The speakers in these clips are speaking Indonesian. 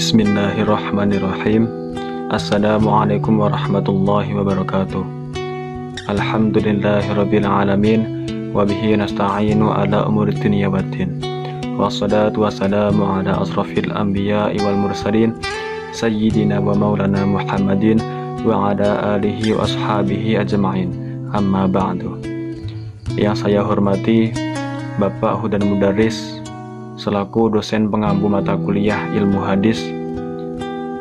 Bismillahirrahmanirrahim. Assalamualaikum warahmatullahi wabarakatuh. Alhamdulillahirabbil alamin wa bihi nasta'inu ala umuri dunya waddin. Wassalatu wassalamu ala asrafil anbiya'i wal mursalin sayyidina wa maulana Muhammadin wa ala alihi wa ashabihi ajma'in. Amma ba'du. Yang saya hormati Bapak Hudan Mudaris selaku dosen pengampu mata kuliah ilmu hadis,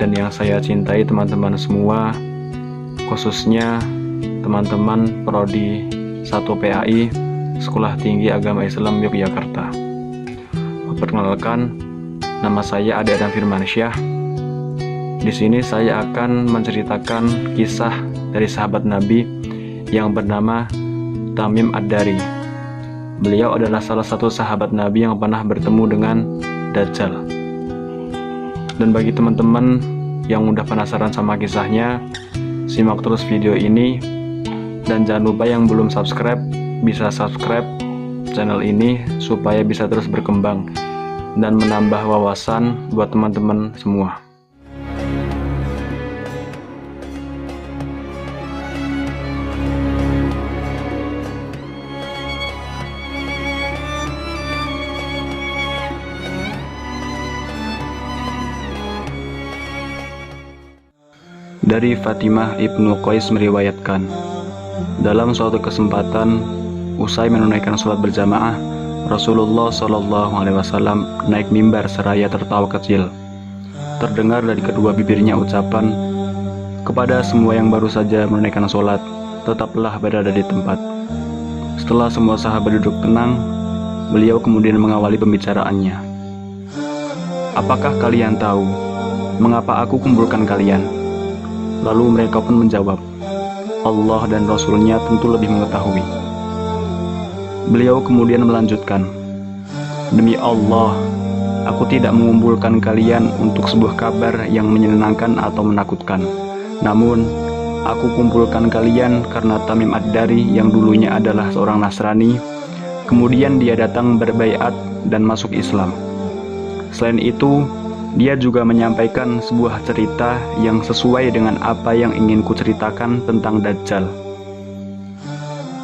dan yang saya cintai teman-teman semua, khususnya teman-teman Prodi 1 PAI Sekolah Tinggi Agama Islam Yogyakarta. Perkenalkan, nama saya Ade Adam Firmansyah. Di sini saya akan menceritakan kisah dari sahabat Nabi yang bernama Tamim Ad-Dari. Beliau adalah salah satu sahabat Nabi yang pernah bertemu dengan Dajjal. Dan bagi teman-teman yang udah penasaran sama kisahnya, simak terus video ini. Dan jangan lupa yang belum subscribe, bisa subscribe channel ini supaya bisa terus berkembang dan menambah wawasan buat teman-teman semua. Dari Fatimah Ibnu Qais meriwayatkan, dalam suatu kesempatan usai menunaikan sholat berjamaah, Rasulullah SAW naik mimbar seraya tertawa kecil. Terdengar dari kedua bibirnya ucapan, kepada semua yang baru saja menunaikan sholat, tetaplah berada di tempat. Setelah semua sahabat duduk tenang, beliau kemudian mengawali pembicaraannya. Apakah kalian tahu mengapa aku kumpulkan kalian? Lalu mereka pun menjawab, Allah dan Rasulnya tentu lebih mengetahui. Beliau kemudian melanjutkan, demi Allah, aku tidak mengumpulkan kalian untuk sebuah kabar yang menyenangkan atau menakutkan. Namun, aku kumpulkan kalian karena Tamim Ad-Dari yang dulunya adalah seorang Nasrani, kemudian dia datang berbaiat dan masuk Islam. Selain itu, dia juga menyampaikan sebuah cerita yang sesuai dengan apa yang ingin kuceritakan tentang Dajjal.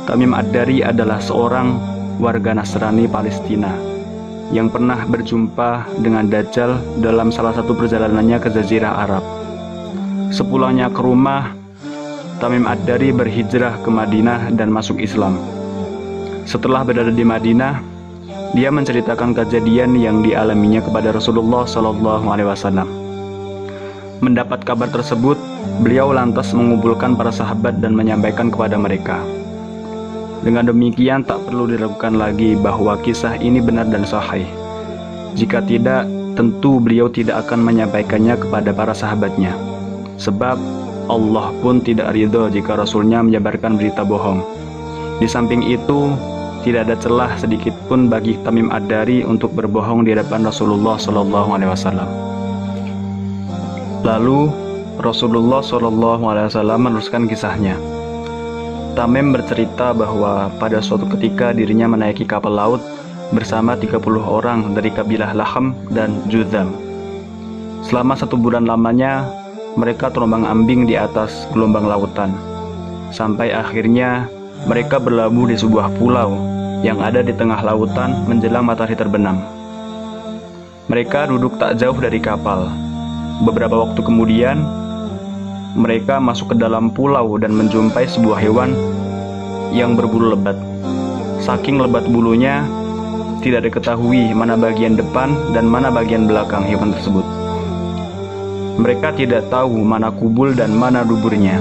Tamim Ad-Dari adalah seorang warga Nasrani Palestina yang pernah berjumpa dengan Dajjal dalam salah satu perjalanannya ke Jazirah Arab. Sepulangnya ke rumah, Tamim Ad-Dari berhijrah ke Madinah dan masuk Islam. Setelah berada di Madinah, dia menceritakan kejadian yang dialaminya kepada Rasulullah SAW. Mendapat kabar tersebut, beliau lantas mengumpulkan para sahabat dan menyampaikan kepada mereka. Dengan demikian tak perlu diragukan lagi bahwa kisah ini benar dan sahih. Jika tidak, tentu beliau tidak akan menyampaikannya kepada para sahabatnya. Sebab Allah pun tidak ridho jika Rasulnya menyebarkan berita bohong. Di samping itu, tidak ada celah sedikit pun bagi Tamim Ad-Dari untuk berbohong di hadapan Rasulullah SAW. Lalu Rasulullah SAW meneruskan kisahnya. Tamim bercerita bahwa pada suatu ketika dirinya menaiki kapal laut bersama 30 orang dari kabilah Laham dan Juzam. Selama 1 bulan lamanya mereka terombang-ambing di atas gelombang lautan, sampai akhirnya mereka berlabuh di sebuah pulau yang ada di tengah lautan menjelang matahari terbenam. Mereka duduk tak jauh dari kapal. Beberapa waktu kemudian, mereka masuk ke dalam pulau dan menjumpai sebuah hewan yang berbulu lebat. Saking lebat bulunya, tidak diketahui mana bagian depan dan mana bagian belakang hewan tersebut. Mereka tidak tahu mana kubul dan mana duburnya.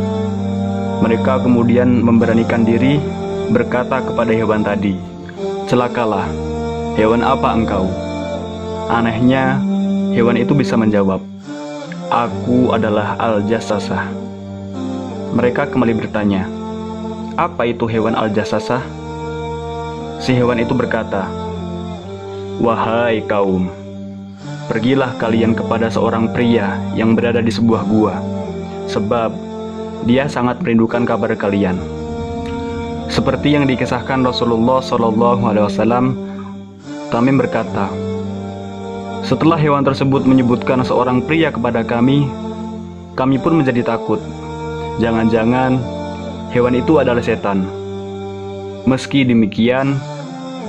Mereka kemudian memberanikan diri berkata kepada hewan tadi, celakalah, hewan apa engkau? Anehnya, hewan itu bisa menjawab, aku adalah Al-Jassasah. Mereka kembali bertanya, apa itu hewan Al-Jassasah? Si hewan itu berkata, wahai kaum, pergilah kalian kepada seorang pria yang berada di sebuah gua, sebab dia sangat merindukan kabar kalian. Seperti yang dikisahkan Rasulullah SAW, Tamim berkata, Setelah hewan tersebut menyebutkan seorang pria kepada kami pun menjadi takut. Jangan-jangan hewan itu adalah setan. Meski demikian,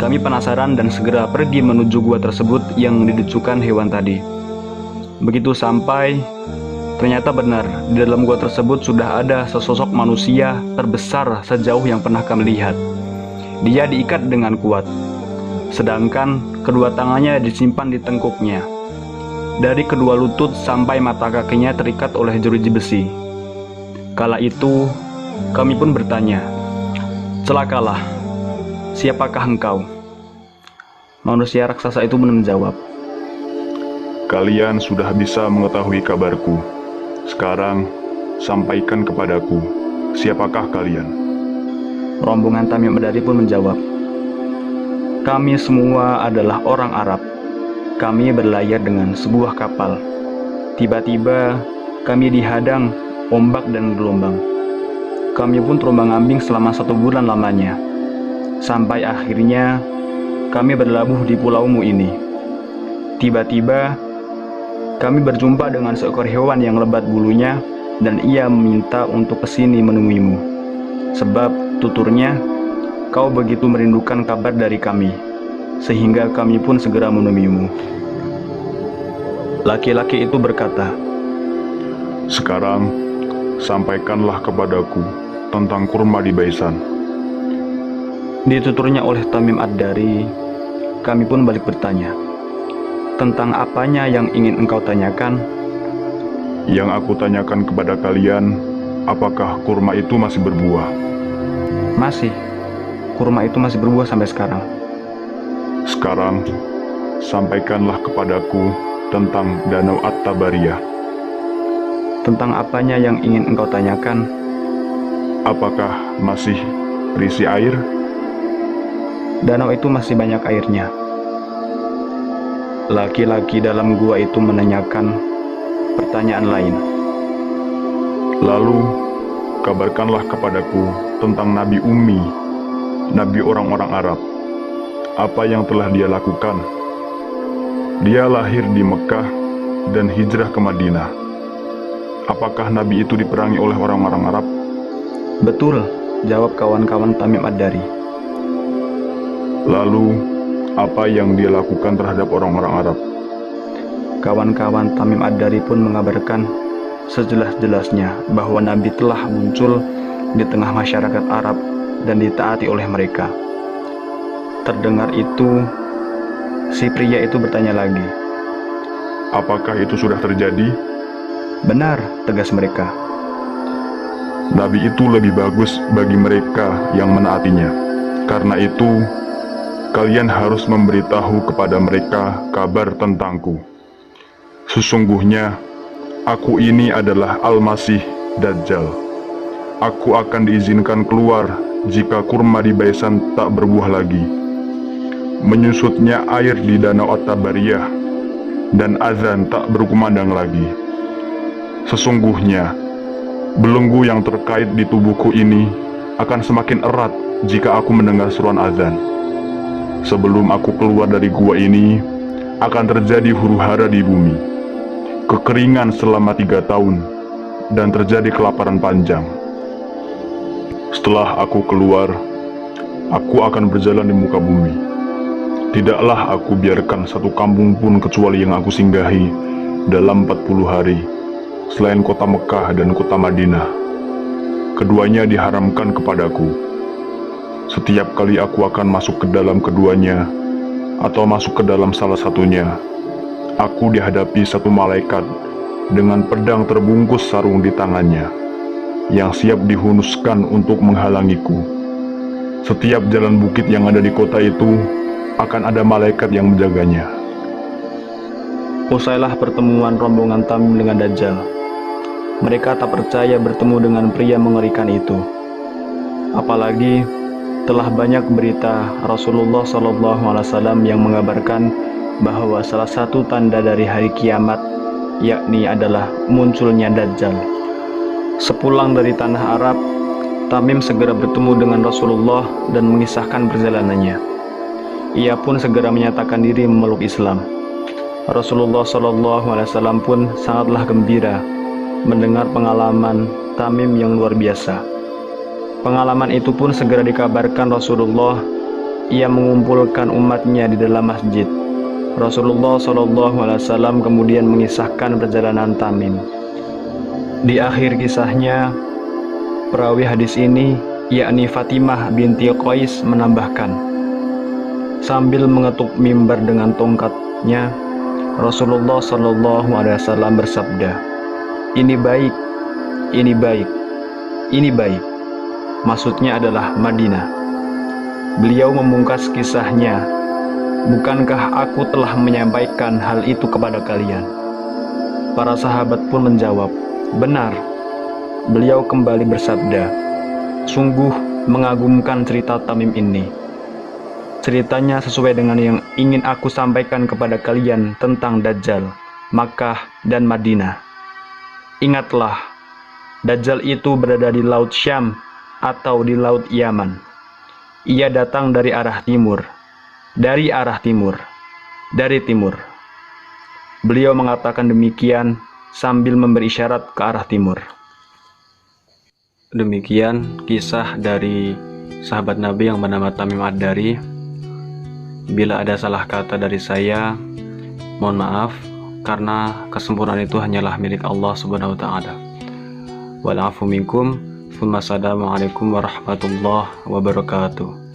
kami penasaran dan segera pergi menuju gua tersebut yang didecukan hewan tadi. Begitu sampai, ternyata benar, di dalam gua tersebut sudah ada sesosok manusia terbesar sejauh yang pernah kami lihat. Dia diikat dengan kuat, sedangkan kedua tangannya disimpan di tengkuknya. Dari kedua lutut sampai mata kakinya terikat oleh jeruji besi. Kala itu, kami pun bertanya, "Celakalah, siapakah engkau?" Manusia raksasa itu menjawab, "Kalian sudah bisa mengetahui kabarku. Sekarang, sampaikan kepadaku, siapakah kalian?" Rombongan Tamim Ad-Dari pun menjawab, "Kami semua adalah orang Arab. Kami berlayar dengan sebuah kapal. Tiba-tiba kami dihadang ombak dan gelombang. Kami pun terombang-ambing selama 1 bulan lamanya. Sampai akhirnya kami berlabuh di pulaumu ini. Tiba-tiba kami berjumpa dengan seekor hewan yang lebat bulunya dan ia meminta untuk kesini menemuimu. Sebab tuturnya, kau begitu merindukan kabar dari kami, sehingga kami pun segera menemuimu." Laki-laki itu berkata, "Sekarang, sampaikanlah kepadaku tentang kurma di Baisan." Dituturnya oleh Tamim Ad-Dari, kami pun balik bertanya, "Tentang apanya yang ingin engkau tanyakan?" "Yang aku tanyakan kepada kalian, apakah kurma itu masih berbuah?" "Masih, kurma itu masih berbuah sampai sekarang." "Sekarang, sampaikanlah kepadaku tentang Danau At-Tabariyah." "Tentang apanya yang ingin engkau tanyakan?" "Apakah masih berisi air?" "Danau itu masih banyak airnya." Laki-laki dalam gua itu menanyakan pertanyaan lain, "Lalu, kabarkanlah kepadaku tentang Nabi Ummi, Nabi orang-orang Arab. Apa yang telah dia lakukan? Dia lahir di Mekah dan hijrah ke Madinah. Apakah Nabi itu diperangi oleh orang-orang Arab?" "Betul," jawab kawan-kawan Tamim Ad-Dari. "Lalu, apa yang dia lakukan terhadap orang-orang Arab?" Kawan-kawan Tamim Ad-Dari pun mengabarkan sejelas-jelasnya bahwa Nabi telah muncul di tengah masyarakat Arab dan ditaati oleh mereka. Terdengar itu, si pria itu bertanya lagi, "Apakah itu sudah terjadi?" "Benar," tegas mereka. "Nabi itu lebih bagus bagi mereka yang menaatinya. Karena itu, kalian harus memberitahu kepada mereka kabar tentangku. Sesungguhnya, aku ini adalah Al-Masih Dajjal. Aku akan diizinkan keluar jika kurma di Baisan tak berbuah lagi. Menyusutnya air di Danau At-Tabariyah, dan azan tak berkumandang lagi. Sesungguhnya, belenggu yang terkait di tubuhku ini akan semakin erat jika aku mendengar seruan azan. Sebelum aku keluar dari gua ini, akan terjadi huru-hara di bumi, kekeringan selama 3 tahun, dan terjadi kelaparan panjang. Setelah aku keluar, aku akan berjalan di muka bumi. Tidaklah aku biarkan satu kampung pun kecuali yang aku singgahi dalam 40 hari, selain kota Mekah dan kota Madinah. Keduanya diharamkan kepadaku. Setiap kali aku akan masuk ke dalam keduanya, atau masuk ke dalam salah satunya, aku dihadapi satu malaikat dengan pedang terbungkus sarung di tangannya, yang siap dihunuskan untuk menghalangiku. Setiap jalan bukit yang ada di kota itu, akan ada malaikat yang menjaganya." Usailah pertemuan rombongan Tamim dengan Dajjal. Mereka tak percaya bertemu dengan pria mengerikan itu. Apalagi telah banyak berita Rasulullah SAW yang mengabarkan bahwa salah satu tanda dari hari kiamat yakni adalah munculnya Dajjal. Sepulang dari tanah Arab, Tamim segera bertemu dengan Rasulullah dan mengisahkan perjalanannya. Ia pun segera menyatakan diri memeluk Islam. Rasulullah SAW pun sangatlah gembira mendengar pengalaman Tamim yang luar biasa. Pengalaman itu pun segera dikabarkan Rasulullah. Ia mengumpulkan umatnya di dalam masjid. Rasulullah SAW kemudian mengisahkan perjalanan Tamim. Di akhir kisahnya, perawi hadis ini, yakni Fatimah binti Qais, menambahkan, sambil mengetuk mimbar dengan tongkatnya, Rasulullah SAW bersabda, "Ini baik, ini baik, ini baik." Maksudnya adalah Madinah. Beliau memungkas kisahnya, "Bukankah aku telah menyampaikan hal itu kepada kalian?" Para sahabat pun menjawab, "Benar." Beliau kembali bersabda, "Sungguh mengagumkan cerita Tamim ini. Ceritanya sesuai dengan yang ingin aku sampaikan kepada kalian tentang Dajjal, Makkah, dan Madinah. Ingatlah, Dajjal itu berada di Laut Syam atau di Laut Yaman. Ia datang dari arah timur, dari arah timur, dari timur." Beliau mengatakan demikian sambil memberi isyarat ke arah timur. Demikian kisah dari sahabat Nabi yang bernama Tamim Ad-Dari. Bila ada salah kata dari saya, mohon maaf, karena kesempurnaan itu hanyalah milik Allah Subhanahu wa Ta'ala. Wal afu minkum. Assalamualaikum warahmatullahi wabarakatuh.